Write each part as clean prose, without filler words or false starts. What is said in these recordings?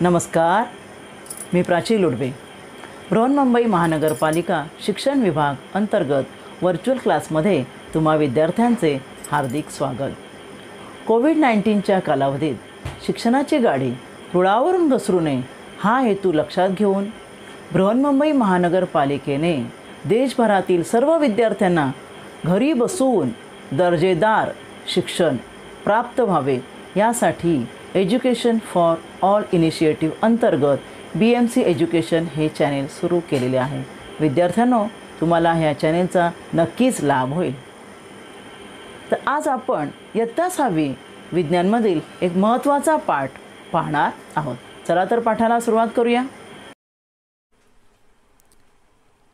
नमस्कार, मी प्राची लुडवे. बृहन्मुंबई महानगरपालिका शिक्षण विभाग अंतर्गत व्हर्च्युअल क्लासमध्ये तुम्हा विद्यार्थ्यांचे हार्दिक स्वागत. कोविड-19च्या कालावधीत शिक्षणाची गाडी रुळावरून घसरू नये हा हेतू लक्षात घेऊन बृहन्मुंबई महानगरपालिकेने देशभरातील सर्व विद्यार्थ्यांना घरी बसून दर्जेदार शिक्षण प्राप्त व्हावे यासाठी एज्युकेशन फॉर ऑल इनिशिएटिव्ह अंतर्गत BMC एज्युकेशन हे चॅनेल सुरू केलेले आहे. विद्यार्थ्यांनो, तुम्हाला ह्या चॅनेलचा नक्कीच लाभ होईल. तर आज आपण इयत्ता 6वी विज्ञानमधील एक महत्त्वाचा पाठ पाहणार आहोत. चला तर पाठाला सुरुवात करूया.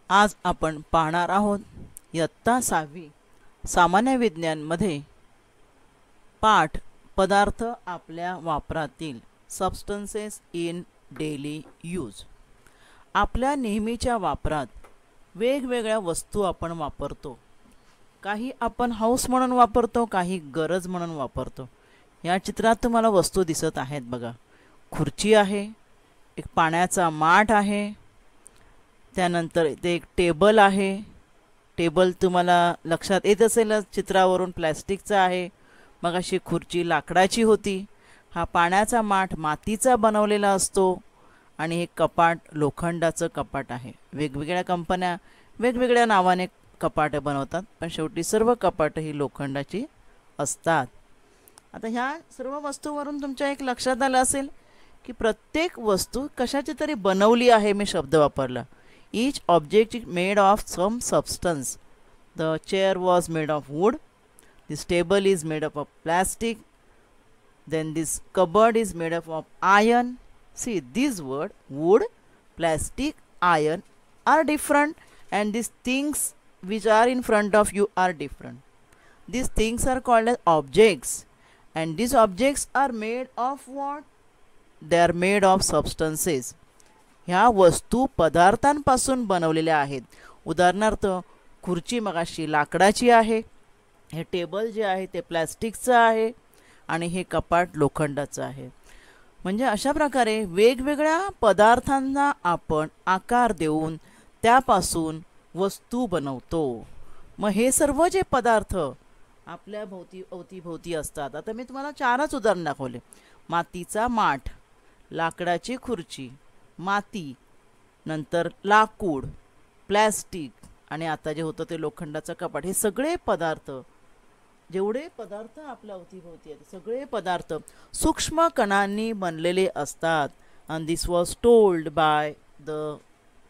आज आपण पाहणार आहोत इयत्ता 6वी सामान्य विज्ञानमध्ये पाठ पदार्थ आपल्या वापरातील, सबस्टन्सेस इन डेली यूज. आपल्या नेहमीच्या वापरात वेगवेगळ्या वस्तू आपण वापरतो. काही आपण हौस म्हणून वापरतो, काही गरज म्हणून वापरतो. या चित्रात तुम्हाला वस्तू दिसत आहेत बघा. खुर्ची आहे, एक पाण्याचा माठ आहे, त्यानंतर इथे एक टेबल आहे. टेबल तुम्हाला लक्षात येत असेल चित्रावरून प्लॅस्टिकचा आहे. मग अशी खुर्ची लाकडाची होती. हा पाण्याचा माठ मातीचा बनवलेला असतो आणि हे कपाट लोखंडाचं कपाट आहे. वेगवेगळ्या कंपन्या वेगवेगळ्या नावाने कपाटं बनवतात, पण शेवटी सर्व कपाटं ही लोखंडाची असतात. आता ह्या सर्व वस्तूवरून तुमच्या एक लक्षात आलं असेल की प्रत्येक वस्तू कशाची तरी बनवली आहे. मी शब्द वापरला. Each object is made of some substance. The chair was made of wood. This table is made up of plastic. Then this cupboard is made up of iron. See, these words wood, plastic, iron are different, and these things which are in front of you are different. These things are called as objects, and these objects are made of what? They are made of substances. ह्या वस्तू पदार्थांपासून बनवलेल्या आहेत. उदाहरणार्थ खुर्ची मगाशी लाकडाची आहे, हे टेबल जे आहे ते प्लॅस्टिकचं आहे आणि हे कपाट लोखंडाचं आहे. म्हणजे अशा प्रकारे वेगवेगळ्या पदार्थांना आपण आकार देऊन त्यापासून वस्तू बनवतो. मग हे सर्व जे पदार्थ आपल्या अवतीभोवती असतात. आता मी तुम्हाला 4च उदाहरण दाखवले. मातीचा माठ, लाकडाची खुर्ची, माती, नंतर लाकूड, प्लॅस्टिक आणि आता जे होतं ते लोखंडाचं कपाट. हे सगळे पदार्थ, जेवढे पदार्थ आपल्या अवतीभोवती आहेत सगळे पदार्थ सूक्ष्म कणांनी बनलेले असतात. And this was told by the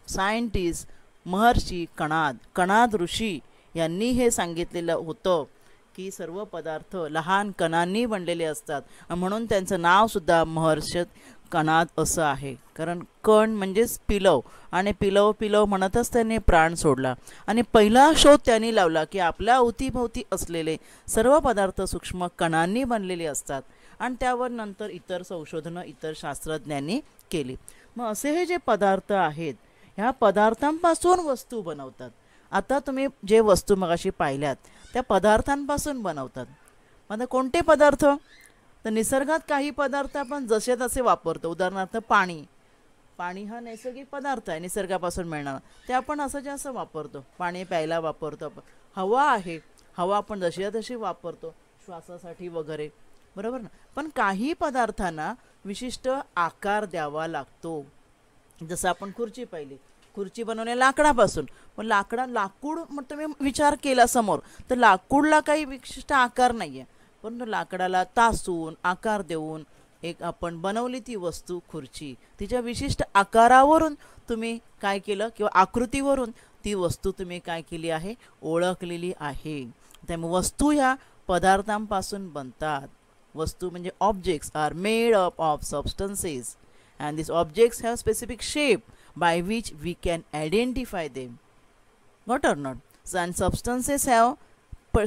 scientist Maharshi Kanad Rishi यांनी हे सांगितलेलं होतं की सर्व पदार्थ लहान कणांनी बनलेले असतात. म्हणून त्यांचं नावसुद्धा महर्षी कणाद असं आहे. कारण कण म्हणजेच पिलव, आणि पिलव म्हणतच त्यांनी प्राण सोडला. आणि पहिला शोध त्यांनी लावला की आपल्या अवतीभोवती असलेले सर्व पदार्थ सूक्ष्म कणांनी बनलेले असतात. आणि त्यावर नंतर इतर संशोधनं इतर शास्त्रज्ञांनी केली. मग असे हे जे पदार्थ आहेत ह्या पदार्थांपासून वस्तू बनवतात. आता तुम्ही जे वस्तू मगाशी पाहिल्यात त्या पदार्थांपासून बनवतात. मग कोणते पदार्थ? तर निसर्गात काही पदार्थ आपण जसे तसे वापरतो. उदाहरणार्थ पाणी हा नैसर्गिक पदार्थ आहे, निसर्गापासून मिळणार. ते आपण असं जास्त वापरतो. पाणी प्यायला वापरतो आपण. हवा आहे, हवा आपण जशी तशी वापरतो श्वासासाठी वगैरे, बरोबर ना. पण काही पदार्थांना विशिष्ट आकार द्यावा लागतो. जसं आपण खुर्ची पाहिली, खुर्ची बनवणे लाकडापासून. पण लाकूड मग तुम्ही विचार केला समोर तर लाकूडला काही विशिष्ट आकार नाही आहे, पण लाकडाला तासून आकार देऊन एक आपण बनवली ती वस्तू खुर्ची. तिच्या विशिष्ट आकारावरून तुम्ही काय केलं किंवा आकृतीवरून ती वस्तू तुम्ही काय केली आहे, ओळखलेली आहे. त्यामुळे वस्तू ह्या पदार्थांपासून बनतात. वस्तू म्हणजे objects are made up of substances and this objects have specific shape by which we can identify them. Not or not. And substances have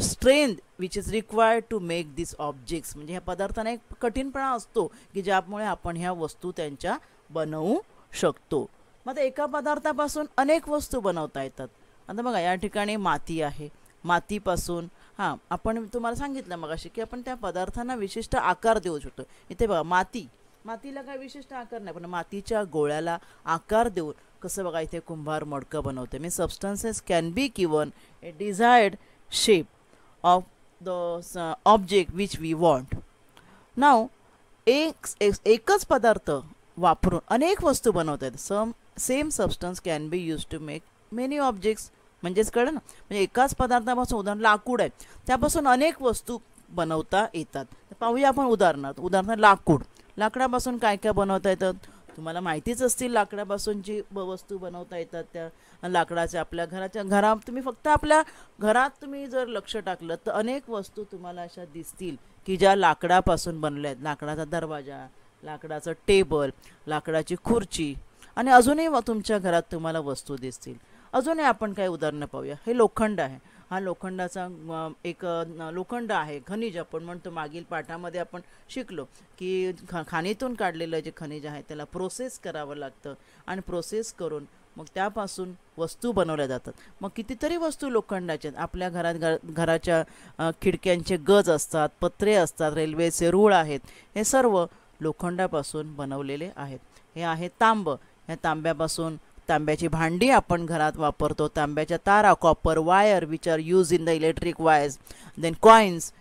strength which is required to make this objects. म्हणजे ह्या पदार्थांना एक कठीणपणा असतो की ज्यामुळे आपण ह्या वस्तू त्यांच्या बनवू शकतो. मग एका पदार्थापासून अनेक वस्तू बनवता येतात. आता बघा या ठिकाणी माती आहे. मातीपासून आपण तुम्हाला सांगितलं मगाशी की आपण त्या पदार्थांना विशिष्ट आकार देऊ शकतो. इथे बघा माती मातीला काही विशिष्ट आकार नाही, पण मातीच्या गोळ्याला आकार देऊन कसं बघा इथे कुंभार मडकं बनवते. मी substances can be given a desired shape of the object which we want. नाव एकच पदार्थ वापरून अनेक वस्तू बनवता येतात. Same substance can be use to make many objects. म्हणजेच कळलं ना, म्हणजे एकाच पदार्थापासून, उदाहरण लाकूड आहे, त्यापासून अनेक वस्तू बनवता येतात. पाहूया आपण उदाहरणार्थ लाकूड. लाकडापासून काय काय बनवता येतात तुम्हाला माहितीच असतील. लाकडापासूनची वस्तू बनवता येतात. त्या लाकडाच्या आपल्या घरात तुम्ही फक्त आपल्या घरात तुम्ही जर लक्ष टाकलं तर अनेक वस्तू तुम्हाला अशा दिसतील की ज्या लाकडापासून बनल्या आहेत. लाकडाचा दरवाजा, लाकडाचं टेबल, लाकडाची खुर्ची आणि अजूनही तुमच्या घरात तुम्हाला वस्तू दिसतील. अजूनही आपण काही उदाहरणं पाहूया. हे लोखंड आहे. हा लोखंडाचा एक लोखंड आहे, खनिज आपण म्हणतो. मागील पाठामध्ये आपण शिकलो की खाणीतून काढलेलं जे खनिज आहे त्याला प्रोसेस करावं लागतं आणि प्रोसेस करून मग त्यापासून वस्तू बनवल्या जातात. मग कितीतरी वस्तू लोखंडाच्या आपल्या घराच्या खिडक्यांचे गज असतात, पत्रे असतात, रेल्वेचे रूळ आहेत, हे सर्व लोखंडापासून बनवलेले आहेत. हे आहे तांब. ह्या तांब्यापासून तांब्याची भांडी आपण घरात वापरतो. तांब्याच्या तारा, copper wire which are use in the electric wires. Then coins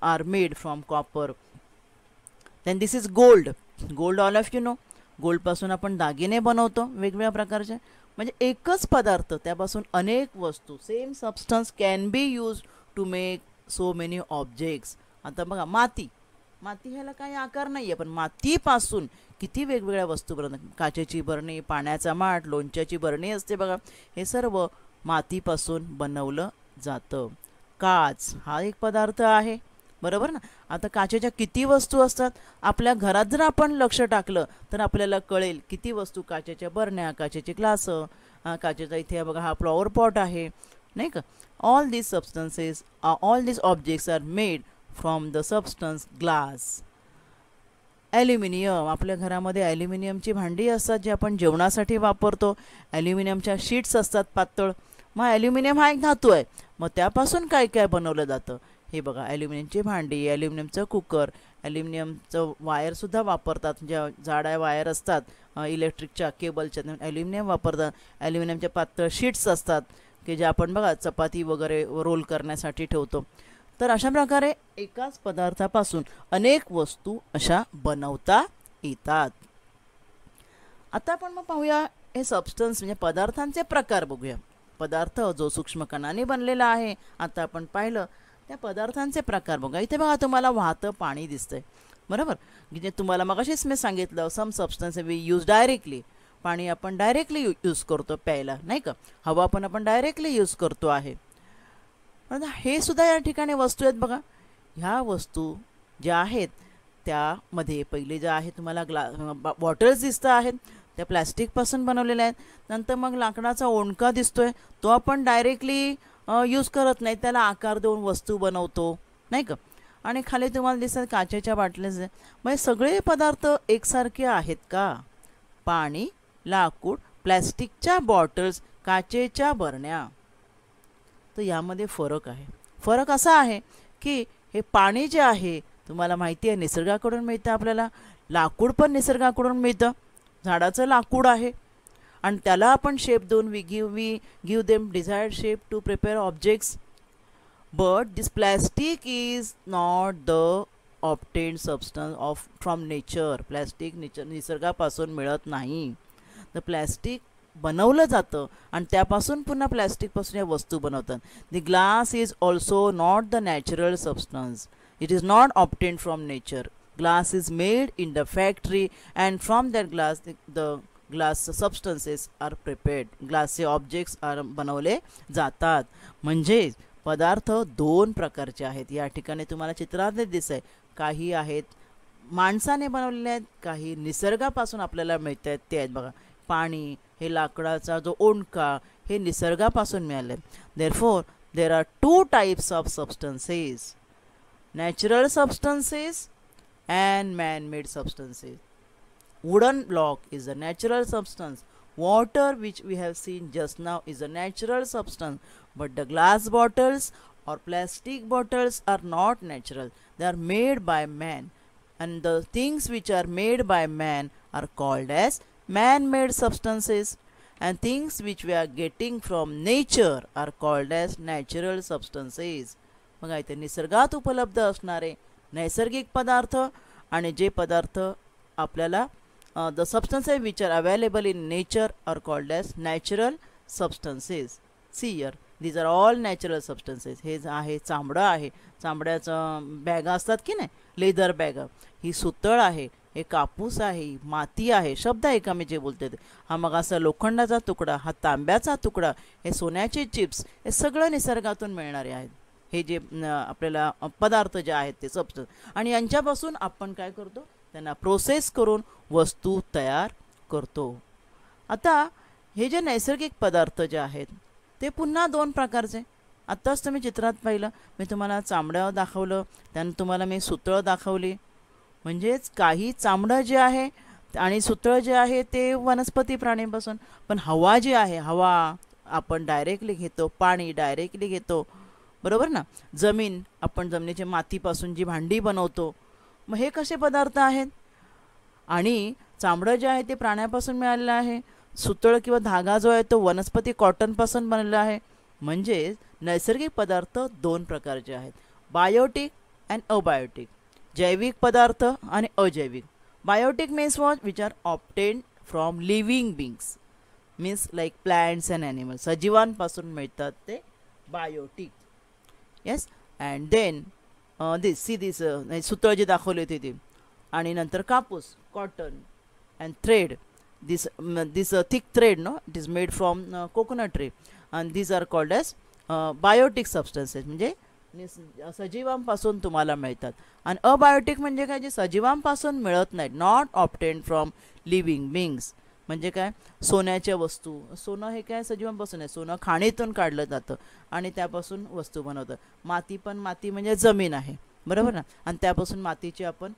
are made from copper. Then this is gold. Gold all of you know. गोल्डपासून आपण दागिने बनवतो वेगवेगळ्या प्रकारचे. म्हणजे एकच पदार्थ त्यापासून अनेक वस्तू. Same substance can be use to make so many objects. आता बघा माती. माती ह्याला काही आकार नाही आहे, पण मातीपासून किती वेगवेगळ्या वस्तू बनवतात. काचेची बरणी, पाण्याचा माठ, लोणच्याची बरणी असते बघा, हे सर्व मातीपासून बनवलं जातं. काच हा एक पदार्थ आहे, बरोबर ना. आता काचेच्या किती वस्तू असतात आपल्या घरात. जर आपण लक्ष टाकलं तर आपल्याला कळेल किती वस्तू. काचेच्या बरण्या, काचेचे ग्लास, काचेचा इथे बघा हा फ्लॉवर पॉट आहे, नाही का. All these substances, all these objects are made from the substance glass. Aluminium. आपल्या घरामध्ये ॲल्युमिनियमची भांडी असतात जी आपण जेवणासाठी वापरतो. ॲल्युमिनियमच्या शीट्स असतात पातळ. मग ॲल्युमिनियम हा एक धातू आहे. मग त्यापासून काय काय बनवलं जातं हे बघा. ॲल्युमिनियमची भांडी, ॲल्युमिनियमचं कुकर, ॲल्युमिनियमचं वायरसुद्धा वापरतात. ज्या जाड्या वायर असतात इलेक्ट्रिकच्या केबलच्या, ॲल्युमिनियम वापरतात. ॲल्युमिनियमच्या पातळ शीट्स असतात की ज्या आपण बघा चपाती वगैरे रोल करण्यासाठी ठेवतो. तर अशा प्रकारे एकाच पदार्थापासून अनेक वस्तू अशा बनवता येतात. आता आपण मग पाहूया हे सबस्टन्स म्हणजे पदार्थांचे प्रकार बघूया. पदार्थ जो सूक्ष्म कणांनी बनलेला आहे, आता आपण पाहिलं त्या पदार्थांचे प्रकार बघा. इथे बघा तुम्हाला वाहतं पाणी दिसतंय, बरोबर. म्हणजे तुम्हाला मगाशीच मी सांगितलं सम सबस्टन्स वी यूज डायरेक्टली. पाणी आपण डायरेक्टली यूज करतो प्यायला, नाही का. हवा पण आपण डायरेक्टली यूज करतो आहे. हे सुद्धा या ठिकाणी वस्तू आहेत बघा. ह्या वस्तू ज्या आहेत त्यामध्ये पहिले ज्या आहेत तुम्हाला बॉटल्स दिसत आहेत, त्या प्लॅस्टिकपासून बनवलेल्या आहेत. नंतर मग लाकडाचा ओंडका दिसतोय, तो आपण डायरेक्टली यूज करत नाही, त्याला आकार देऊन वस्तू बनवतो, नाही का. आणि खाली तुम्हाला दिसतात काचेच्या बाटल्याच. म्हणजे सगळे पदार्थ एकसारखे आहेत का. पाणी, लाकूड, प्लॅस्टिकच्या बॉटल्स, काचेच्या बरण्या. तर यामध्ये फरक आहे. फरक असा आहे की हे पाणी जे आहे तुम्हाला माहिती आहे निसर्गाकडून मिळतं आपल्याला. लाकूड पण निसर्गाकडून मिळतं. झाडाचं लाकूड आहे आणि त्याला आपण शेप देऊन we give them desired shape to prepare objects. But this plastic is not the obtained substance of from nature. Plastic निसर्गापासून मिळत नाही. तर प्लॅस्टिक बनवलं जातं आणि त्यापासून पुन्हा प्लॅस्टिकपासून या वस्तू बनवतात. The glass is also not the natural substance. It is not obtained from nature. Glass is made in the factory and from that glass the glass substances are prepared. ग्लासचे ऑब्जेक्ट्स बनवले जातात. म्हणजे पदार्थ दोन प्रकारचे आहेत. या ठिकाणी तुम्हाला चित्रात दिसत आहे, काही आहेत माणसाने बनवलेले आहेत, काही निसर्गापासून आपल्याला मिळत आहेत ते आहेत बघा. पाणी, हे लाकडाचा जो ओंडका, हे निसर्गापासून मिळाले. Therefore there are two types of substances, natural substances and man-made substances. Wooden block is a natural substance. Water, which we have seen just now, is a natural substance. But the glass bottles or plastic bottles are not natural. They are made by man and the things which are made by man are called as man-made substances, and things which we are getting from nature are called as natural substances. मग इथे निसर्गात उपलब्ध असणारे नैसर्गिक पदार्थ आणि जे पदार्थ आपल्याला the substances which are available in nature are called as natural substances. See here, these are all natural substances. हे आहे चांबडं आहे, चांबड्याचं बॅगा असतात की नाही, लेदर बॅगा, ही सुतळ आहे, हे कापूस आहे, माती आहे, शब्द आहे का मी जे बोलते ते, हा मग असा लोखंडाचा तुकडा, हा तांब्याचा तुकडा, हे सोन्याचे चिप्स, हे सगळं निसर्गातून मिळणारे आहेत. हे जे आपल्याला पदार्थ जे आहेत ते सबस्टन्स, आणि यांच्यापासून आपण काय करतो, त्यांना प्रोसेस करून वस्तू तयार करतो. आता हे जे नैसर्गिक पदार्थ जे आहेत ते पुन्हा दोन प्रकारचे. आत्ताच तुम्ही चित्रात पाहिलं, मी तुम्हाला चामडं दाखवलं, त्यानं तुम्हाला मी सुतळ दाखवली. म्हणजेच काही चामडं जे आहे आणि सुतळ जे आहे ते वनस्पती प्राणीपासून, पण हवा जी आहे, हवा आपण डायरेक्टली घेतो, पाणी डायरेक्टली घेतो, बरोबर ना. जमीन, आपण जमिनीच्या मातीपासून जी भांडी बनवतो, मग हे कसे पदार्थ आहेत. आणि चामडं जे आहे ते प्राण्यापासून मिळालेलं आहे, सुतळ किंवा धागा जो आहे तो वनस्पती कॉटनपासून बनलेला आहे. म्हणजे नैसर्गिक पदार्थ दोन प्रकारचे आहेत, बायोटिक अँड अबायोटिक, जैविक पदार्थ आणि अजैविक. Biotic means what which are obtained from living beings, means like plants and animals, सजीवांपासून मिळतात ते biotic. Yes, and then this सुतळ जे दाखवले होते ते, आणि नंतर कापूस, cotton and thread, this thick thread, no, it is made from coconut tree, and these are called as biotic substances, म्हणजे सजीवांपासून तुम्हाला मिळतात. आणि अबायोटिक म्हणजे काय, जे सजीवांपासून मिळत नाहीत, not obtained from living beings. म्हणजे काय, सोन्याच्या वस्तू, सोनं हे काय सजीवांपासून आहे, सोनं खाणीतून काढलं जातं आणि त्यापासून वस्तू बनवतात. माती, पण माती म्हणजे जमीन आहे, बरोबर ना, आणि त्यापासून मातीची आपण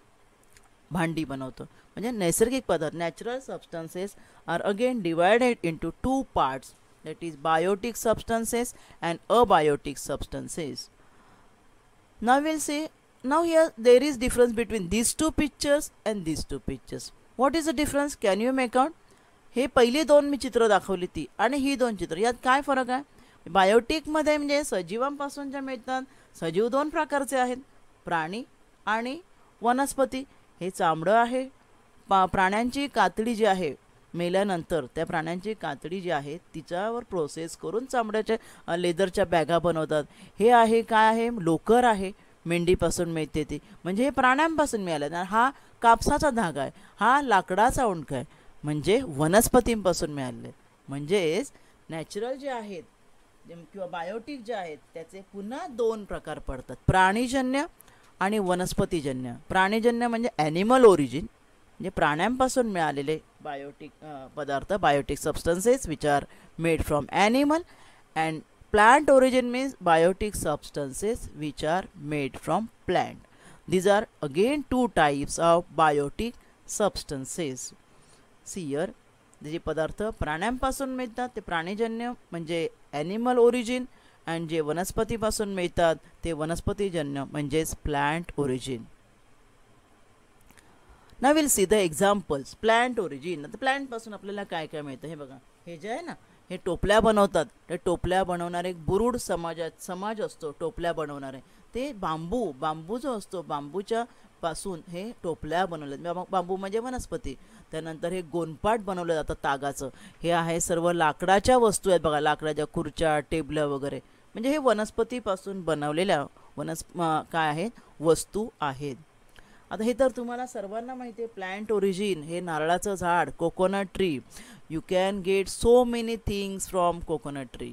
भांडी बनवतो. म्हणजे नैसर्गिक पदार्थ, natural substances are again divided into two parts, that is biotic substances and abiotic substances. Now we'll see, now here there is difference between these two pictures and these two pictures. What is the difference? Can you make out? हे पहिली दोन मी चित्र दाखवली ती आणि ही दोन चित्र, यात काय फरक आहे. बायोटिकमध्ये म्हणजे सजीवांपासून ज्या मिळतात, सजीव दोन प्रकारचे आहेत, प्राणी आणि वनस्पती. हे चामडं आहे, प्राण्यांची कातडी जी आहे, मेल्यानंतर त्या प्राण्यांची कातडी जी आहे तिच्यावर प्रोसेस करून चामड्याच्या लेदरच्या बॅगा बनवतात. हे आहे काय आहे, लोकर आहे, मेंढीपासून मिळते ती, म्हणजे हे प्राण्यांपासून मिळालं. हा कापसाचा धागा आहे, हा लाकडाचा उंडका आहे, म्हणजे वनस्पतींपासून मिळाले. म्हणजेच नॅचरल जे आहेत किंवा बायोटिक जे आहेत त्याचे पुन्हा दोन प्रकार पडतात, प्राणीजन्य आणि वनस्पतीजन्य. प्राणीजन्य म्हणजे ॲनिमल ओरिजिन, म्हणजे प्राण्यांपासून मिळालेले बायोटिक पदार्थ, biotic substances which are made from animal, and plant origin means biotic substances which are made from plant. These are again two types of biotic substances. सियर, जे पदार्थ प्राण्यांपासून मिळतात ते प्राणीजन्य म्हणजे ॲनिमल ओरिजिन, अँड जे वनस्पतीपासून मिळतात ते वनस्पतीजन्य म्हणजेच plant origin. Now we'll see the examples. Plant origin. आता प्लॅन्टपासून आपल्याला काय काय मिळतं हे बघा. हे जे आहे ना, हे टोपल्या बनवतात, ते टोपल्या बनवणारे एक बुरुड समाज असतो, टोपल्या बनवणारे ते बांबू जो असतो, बांबूच्या पासून हे टोपल्या बनवल्या. बांबू म्हणजे वनस्पती. त्यानंतर हे गोनपाट बनवलं जातं तागाचं, हे आहे सर्व लाकडाच्या वस्तू आहेत बघा, लाकडाच्या खुर्च्या, टेबलं वगैरे, म्हणजे हे वनस्पतीपासून बनवलेल्या काय आहेत वस्तू आहेत. आता हे तर तुम्हाला सर्वांना माहिती आहे. प्लांट ओरिजिन हे नारळाचं झाड, coconut tree. You can get so many things from coconut tree.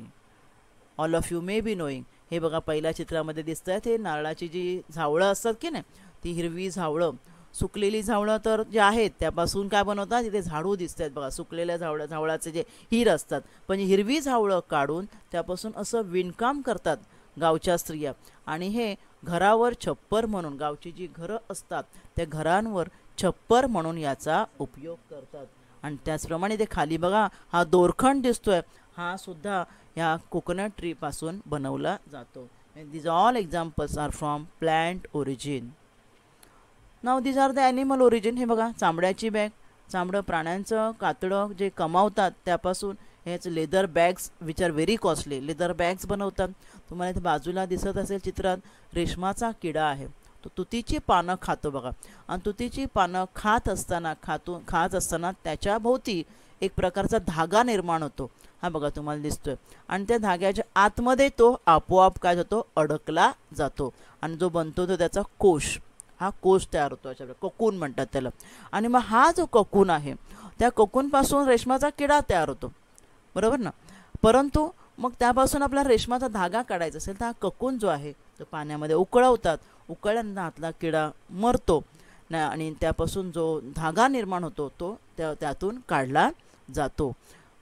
All of you may be knowing. हे बघा पहिल्या चित्रामध्ये दिसत आहेत, हे नारळाची जी झावळं असतात की नाही, ती हिरवी झावळं, सुकलेली झावळं तर जे आहेत त्यापासून काय बनवतात, इथे झाडू दिसत आहेत बघा, सुकलेल्या झावळाचे जे हिर असतात, पण हिरवी झावळं काढून त्यापासून असं विणकाम करतात गावच्या स्त्रिया. आणि हे घरावर छप्पर म्हणून, गावची जी घरं असतात त्या घरांवर छप्पर म्हणून याचा उपयोग करतात. आणि त्याचप्रमाणे ते खाली बघा हा दोरखंड दिसतोय, हा सुद्धा या कोकोनट ट्रीपासून बनवला जातो. These all examples are from plant origin. Now these are the animal origin. हे बघा, चांबड्याची बॅग, चांबडं प्राण्यांचं कातडं जे कमावतात त्यापासून हेच leather bags which are very costly, leather bags बनवतात. तुम्हाला इथे बाजूला दिसत असेल चित्रात रेशमाचा किडा आहे, तो तुतीची पानं खातो बघा. आणि तुतीची पानं खात असताना त्याच्या भोवती एक प्रकारचा धागा निर्माण होतो. हा बघा तुम्हाला दिसतोय. आणि त्या धाग्याच्या आतमध्ये तो आपोआप काय होतो, अडकला जातो. आणि जो बनतो तो त्याचा कोश, हा कोश तयार होतो. अशा कोकून म्हणतात त्याला. आणि मग हा जो कोकून आहे त्या कोकूनपासून रेशमाचा किडा तयार होतो, बरोबर ना. परंतु मग त्यापासून आपला रेशमाचा धागा काढायचा असेल तर हा कोकून जो आहे तो पाण्यामध्ये उकळवतात. उकळल्यानंतर आतला किडा मरतो आणि त्यापासून जो धागा निर्माण होतो तो त्यातून काढला जातो.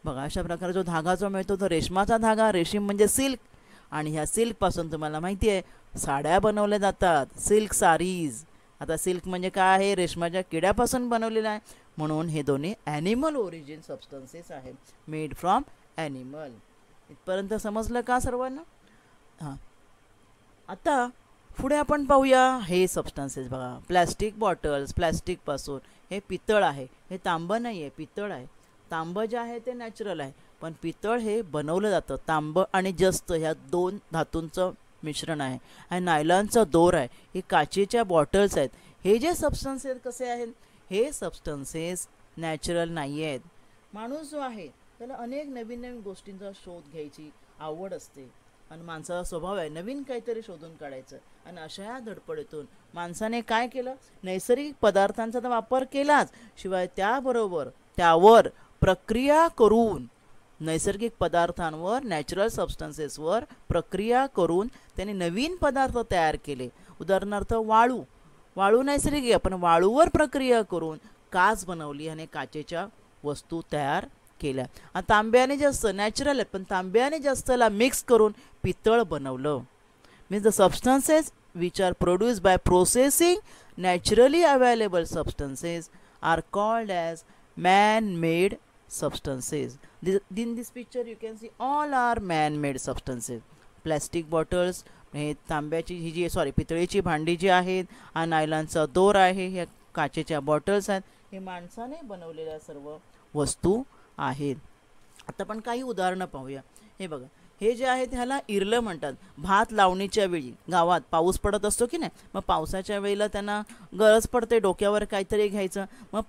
बघा, अशा प्रकारे जो धागा जो मिळतो तो रेशमाचा धागा. रेशीम म्हणजे सिल्क. आणि ह्या सिल्कपासून तुम्हाला माहिती आहे साड्या बनवल्या जातात, सिल्क सारीज. आता सिल्क म्हणजे काय आहे, रेशमाच्या किड्यापासून बनवलेला आहे. म्हणून हे दोन्ही ॲनिमल ओरिजिन सबस्टन्सेस आहेत, मेड फ्रॉम ॲनिमल. इथपर्यंत समजलं का सर्वांना? हां, आता पुढे आपण पाहूया हे सबस्टन्सेस. बघा, प्लॅस्टिक बॉटल्स, प्लॅस्टिकपासून. हे पितळ आहे, हे तांबं नाही आहे, पितळ आहे. तांबं जे आहे ते नॅचरल आहे, पण पितळ हे बनवलं जातं. तांबं आणि जस्त ह्या दोन धातूंचं मिश्रण आहे. आणि नायलॉनचा दोर आहे. हे काचेच्या बॉटल्स आहेत. हे जे सबस्टन्सेस कसे आहेत, हे सबस्टन्सेस नॅचरल नाही आहेत. माणूस जो आहे त्याला अनेक नवीन नवीन गोष्टींचा शोध घ्यायची आवड असते. आणि माणसाचा स्वभाव आहे नवीन काहीतरी शोधून काढायचं. आणि अशा या धडपडीतून माणसाने काय केलं, नैसर्गिक पदार्थांचा तर वापर केलाच, शिवाय त्याबरोबर त्यावर प्रक्रिया करून, नैसर्गिक पदार्थांवर, नॅचरल सबस्टन्सेसवर प्रक्रिया करून त्याने नवीन पदार्थ तयार केले. उदाहरणार्थ वाळू. वाळू नैसर्गिक आहे, पण वाळूवर प्रक्रिया करून काच बनवली आणि काचेच्या वस्तू तयार केल्या. आणि तांब्याने जास्त नॅचरल आहे, पण तांब्याने जास्तला मिक्स करून पितळ बनवलं. Means the substances which are produced by processing naturally available substances are called as man-made substances. In this picture you can see all are man-made substances. Plastic bottles, हे तांब्याची ही जी पितळेची भांडी जी आहेत, हा नायलॉनचा दोर आहे, ह्या काचेच्या बॉटल्स आहेत, हे माणसाने बनवलेल्या सर्व वस्तू आहेत. आता आपण काही उदाहरणं पाहूया. हे बघा, हे जे आहे ह्याला इरलं म्हणतात. भात लावणीच्या वेळी गावात पाऊस पडत असतो की नाही, मग पावसाच्या वेळेला त्यांना गरज पडते डोक्यावर काहीतरी घ्यायचं. मग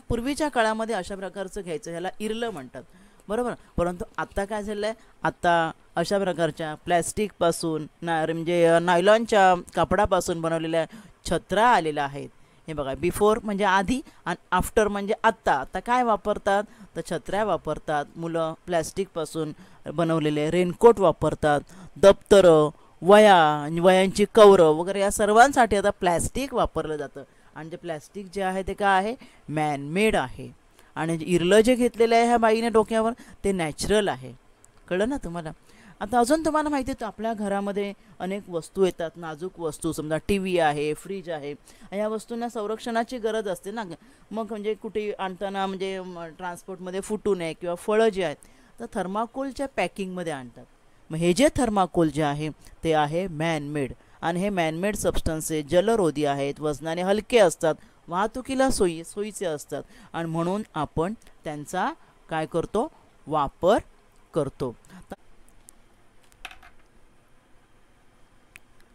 पूर्वीच्या काळामध्ये अशा प्रकारचं घ्यायचं, ह्याला इरलं म्हणतात, बरोबर. परंतु आत्ता काय झालं आहे, आत्ता अशा प्रकारच्या प्लॅस्टिकपासून म्हणजे नायलॉनच्या कापडापासून बनवलेल्या छत्र्या आलेल्या आहेत. हे बघा, बिफोर म्हणजे आधी आणि आफ्टर म्हणजे आत्ता. आता काय वापरतात तर छत्र्या वापरतात. मुलं प्लॅस्टिकपासून बनवलेले रेनकोट वापरतात. दप्तरं, वयांची कवरं वगैरे या सर्वांसाठी आता प्लॅस्टिक वापरलं जातं. आणि जे प्लॅस्टिक जे आहे ते काय आहे, मॅनमेड आहे. आणि इरलं जे घेतलेलं आहे ह्या बाईने डोक्यावर ते नॅचरल आहे. कळलं ना तुम्हाला? आता अजून तुम्हाला माहिती आहे, आपल्या घरामध्ये अनेक वस्तू येतात, नाजूक वस्तू. समजा टी व्ही आहे, फ्रीज आहे, या वस्तूंना संरक्षणाची गरज असते ना. मग म्हणजे कुठे आणताना म्हणजे ट्रान्सपोर्टमध्ये फुटू नये, किंवा फळं जी आहेत तर थर्माकोलच्या पॅकिंगमध्ये आणतात. मग हे जे थर्माकोल जे आहे ते आहे मॅनमेड. आणि हे मॅनमेड सबस्टन्सेस जलरोधी आहेत, वजनाने हलके असतात, वाहतुकीला सोयीचे असतात. आणि म्हणून आपण त्यांचा काय करतो, वापर करतो.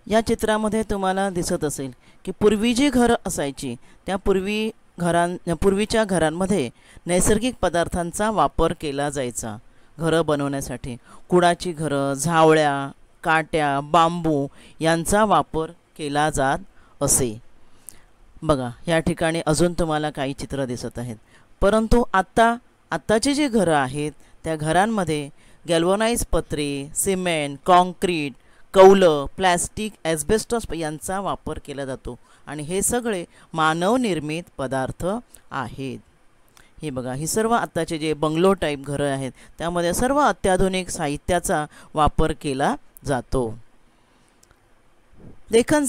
या चित्रामध्ये तुम्हाला दिसत असेल की पूर्वी जी घरं असायची त्या पूर्वीच्या घरांमध्ये नैसर्गिक पदार्थांचा वापर केला जायचा घरं बनवण्यासाठी. कुडाची घरं, झावळ्या, काट्या, बांबू यांचा वापर केला जात असे. बघा, या ठिकाणी अजून तुम्हाला काही चित्र दिसत आहेत. परंतु आत्ताची जी घरं आहेत त्या घरांमध्ये गॅल्वनाइज पत्रे, सिमेंट, कॉन्क्रीट, कौलं, प्लॅस्टिक, ॲस्बेस्टॉस यांचा वापर केला जातो. आणि हे सगळे मानवनिर्मित पदार्थ आहेत. हे बघा, ही सर्व आत्ताचे जे बंगलो टाईप घरं आहेत त्यामध्ये सर्व अत्याधुनिक साहित्याचा वापर केला जातो. लेखन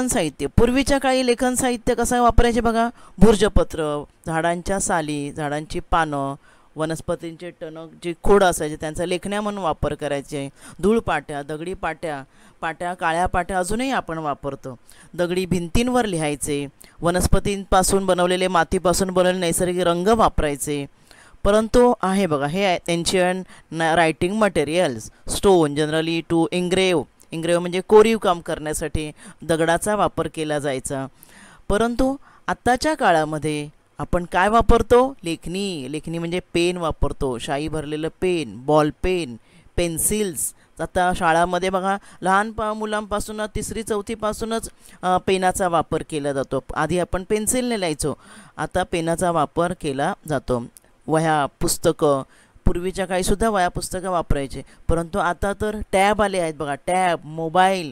साहित्य पूर्वीच्या काळी लेखन साहित्य कसं वापरायचे बघा. भुर्जपत्र, झाडांच्या साली, झाडांची पानं, वनस्पतींचे टणक जे खोड असायचे त्यांचा लेखण्या म्हणून वापर करायचे. धूळपाट्या, दगडी पाट्या, काळ्या पाट्या अजूनही आपण वापरतो. दगडी भिंतींवर लिहायचे. वनस्पतींपासून बनवलेले, मातीपासून बनवलेले नैसर्गिक रंग वापरायचे. परंतु आहे बघा, हे ancient writing materials. Stone generally to engrave म्हणजे कोरीव काम करण्यासाठी दगडाचा वापर केला जायचा. परंतु आत्ताच्या काळामध्ये आपण काय वापरतो? लेखणी म्हणजे पेन वापरतो. शाई भरलेलं पेन, बॉल पेन, पेन्सिल्स. आता शाळामध्ये बघा, लहान मुलांपासून 3री-4थीपासूनच पेनाचा वापर केला जातो. आधी आपण पेन्सिलने लिहायचो, आता पेनाचा वापर केला जातो. वह्या, पुस्तकं, पूर्वीच्या काळीसुद्धा वह्या पुस्तकं वापरायचे. परंतु आता तर टॅब आले आहेत बघा. टॅब, मोबाईल,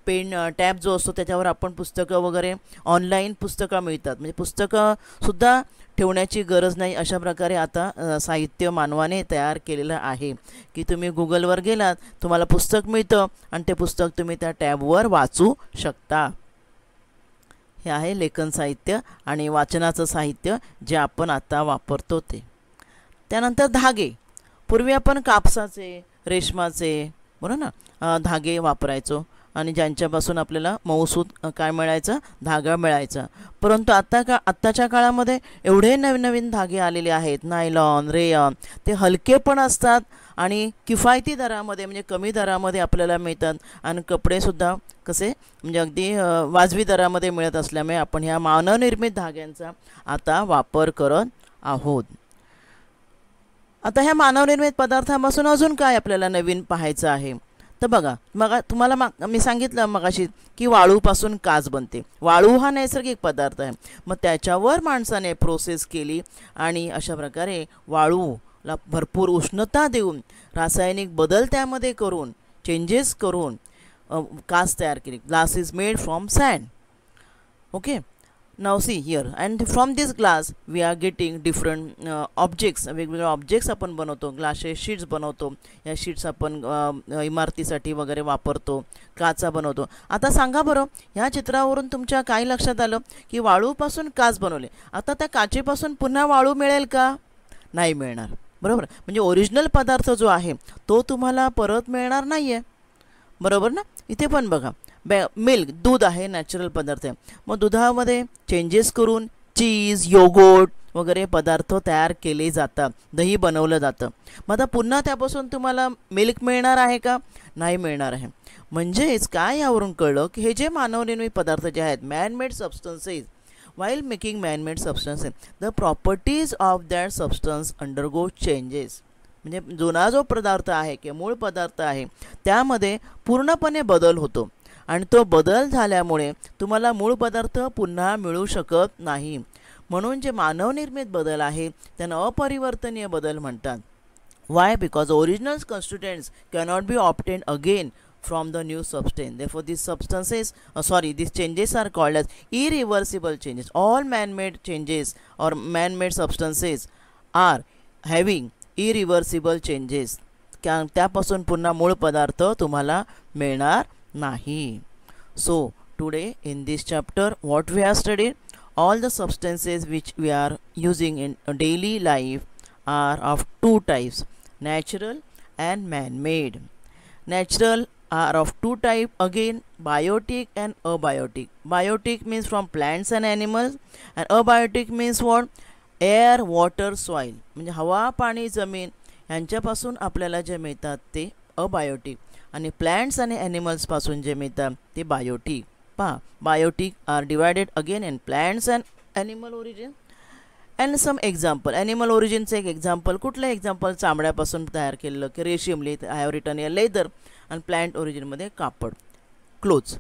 पेन, टॅब जो असतो त्याच्यावर आपण पुस्तकं वगैरे ऑनलाईन पुस्तकं मिळतात. म्हणजे पुस्तकंसुद्धा ठेवण्याची गरज नाही. अशा प्रकारे आता साहित्य मानवाने तयार केलेलं आहे की तुम्ही गुगलवर गेलात, तुम्हाला पुस्तक मिळतं आणि ते पुस्तक तुम्ही त्या टॅबवर वाचू शकता. हे आहे लेखन साहित्य आणि वाचनाचं साहित्य जे आपण आता वापरतो ते. त्यानंतर धागे. पूर्वी आपण कापसाचे, रेशमाचे बरोबर ना धागे वापरायचो आणि ज्यांच्यापासून आपल्याला मऊसूत काय मिळायचं? धागा मिळायचा. परंतु आत्ताच्या काळामध्ये एवढे नवीन धागे आलेले आहेत. Nylon, rayon. ते हलके पण असतात आणि किफायती दरामध्ये म्हणजे कमी दरामध्ये आपल्याला मिळतात आणि कपडेसुद्धा कसे म्हणजे अगदी वाजवी दरामध्ये मिळत असल्यामुळे आपण ह्या मानवनिर्मित धाग्यांचा आता वापर करत आहोत. आता ह्या मानवनिर्मित पदार्थांपासून अजून काय आपल्याला नवीन पाहायचं आहे? तर बघा, तुम्हाला मी सांगितलं मगाशी की वाळूपासून काच बनते. वाळू हा नैसर्गिक पदार्थ आहे. मग त्याच्यावर माणसाने प्रोसेस केली आणि अशा प्रकारे वाळूला भरपूर उष्णता देऊन, रासायनिक बदल त्यामध्ये करून, चेंजेस करून काच तयार केली. Glass is made from sand. Okay. Now see here and from this glass we are getting different objects. वेगवेगळे ऑब्जेक्ट्स आपण बनवतो. ग्लासचे शीट्स बनवतो. या शीट्स आपण इमारतीसाठी वगैरे वापरतो. काचा बनवतो. आता सांगा बरं, ह्या चित्रावरून तुमच्या काय लक्षात आलं की वाळूपासून काच बनवले. आता त्या काचेपासून पुन्हा वाळू मिळेल का? नाही मिळणार. बरोबर. म्हणजे ओरिजिनल पदार्थ जो आहे तो तुम्हाला परत मिळणार नाही आहे. बरोबर ना. इथे पण बघा, मिल्क, दूध आहे, नॅचरल पदार्थ आहे. मग दुधामध्ये चेंजेस करून चीज, योगर्ट वगैरे पदार्थ तयार केले जातात. दही बनवलं जातं. मग आता पुन्हा त्यापासून तुम्हाला मिल्क मिळणार आहे का? नाही मिळणार आहे. म्हणजेच काय यावरून कळलं की हे जे मानवनिर्मित पदार्थ जे आहेत, man-made substances, while making man-made substances, the properties of that substance undergo changes. म्हणजे जुना जो पदार्थ आहे किंवा मूळ पदार्थ आहे त्यामध्ये पूर्णपणे बदल होतो आणि तो बदल झाल्यामुळे तुम्हाला मूळ पदार्थ पुन्हा मिळू शकत नाही. म्हणून जे मानवनिर्मित बदल आहे त्यांना अपरिवर्तनीय बदल म्हणतात. Why? Because original constituents cannot be obtained again from the new substance. Therefore, these changes are called as irreversible changes. All man-made changes or man-made substances are having irreversible changes. त्यापासून पुन्हा मूळ पदार्थ तुम्हाला मिळणार नाही. So, today in this chapter, what we have studied, all the substances which we are using in daily life are of two types, natural and man-made. Natural are of two types again, biotic and abiotic. Biotic means from plants and animals and abiotic means what? Air, water, soil. म्हणजे हवा, पाणी, जमीन यांच्यापासून आपल्याला जे मिळतात ते abiotic आणि प्लांट्स आणि ॲनिमल्सपासून जे मिळतात ते बायोटिक. पहा, biotic are divided again in plants and animal origin and some example. Animal ओरिजिनचं एक एक्झाम्पल, कुठलं एक्झाम्पल? चामड्यापासून तयार केलेलं की रेशीम, आय हॅव रिटन या लेदर. आणि प्लांट ओरिजिनमध्ये कापड, क्लोथ्स.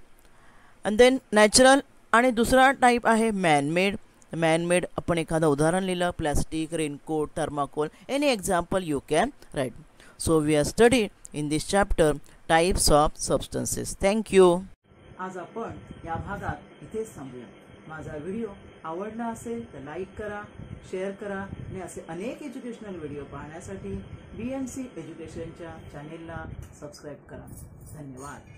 अँड देन नॅचरल आणि दुसरा टाईप आहे मॅनमेड. मॅनमेड आपण एखादं उदाहरण लिहिलं, plastic, raincoat, thermocol, any example you can write. So we are study in this chapter types of substances. Thank you. आज आपण या भागात इथेच थांबूया. माझा व्हिडिओ आवडला असेल तर लाईक करा, शेअर करा आणि असे अनेक एज्युकेशनल व्हिडिओ पाहण्यासाठी BMC एज्युकेशनच्या चॅनेलला सबस्क्राईब करा. धन्यवाद.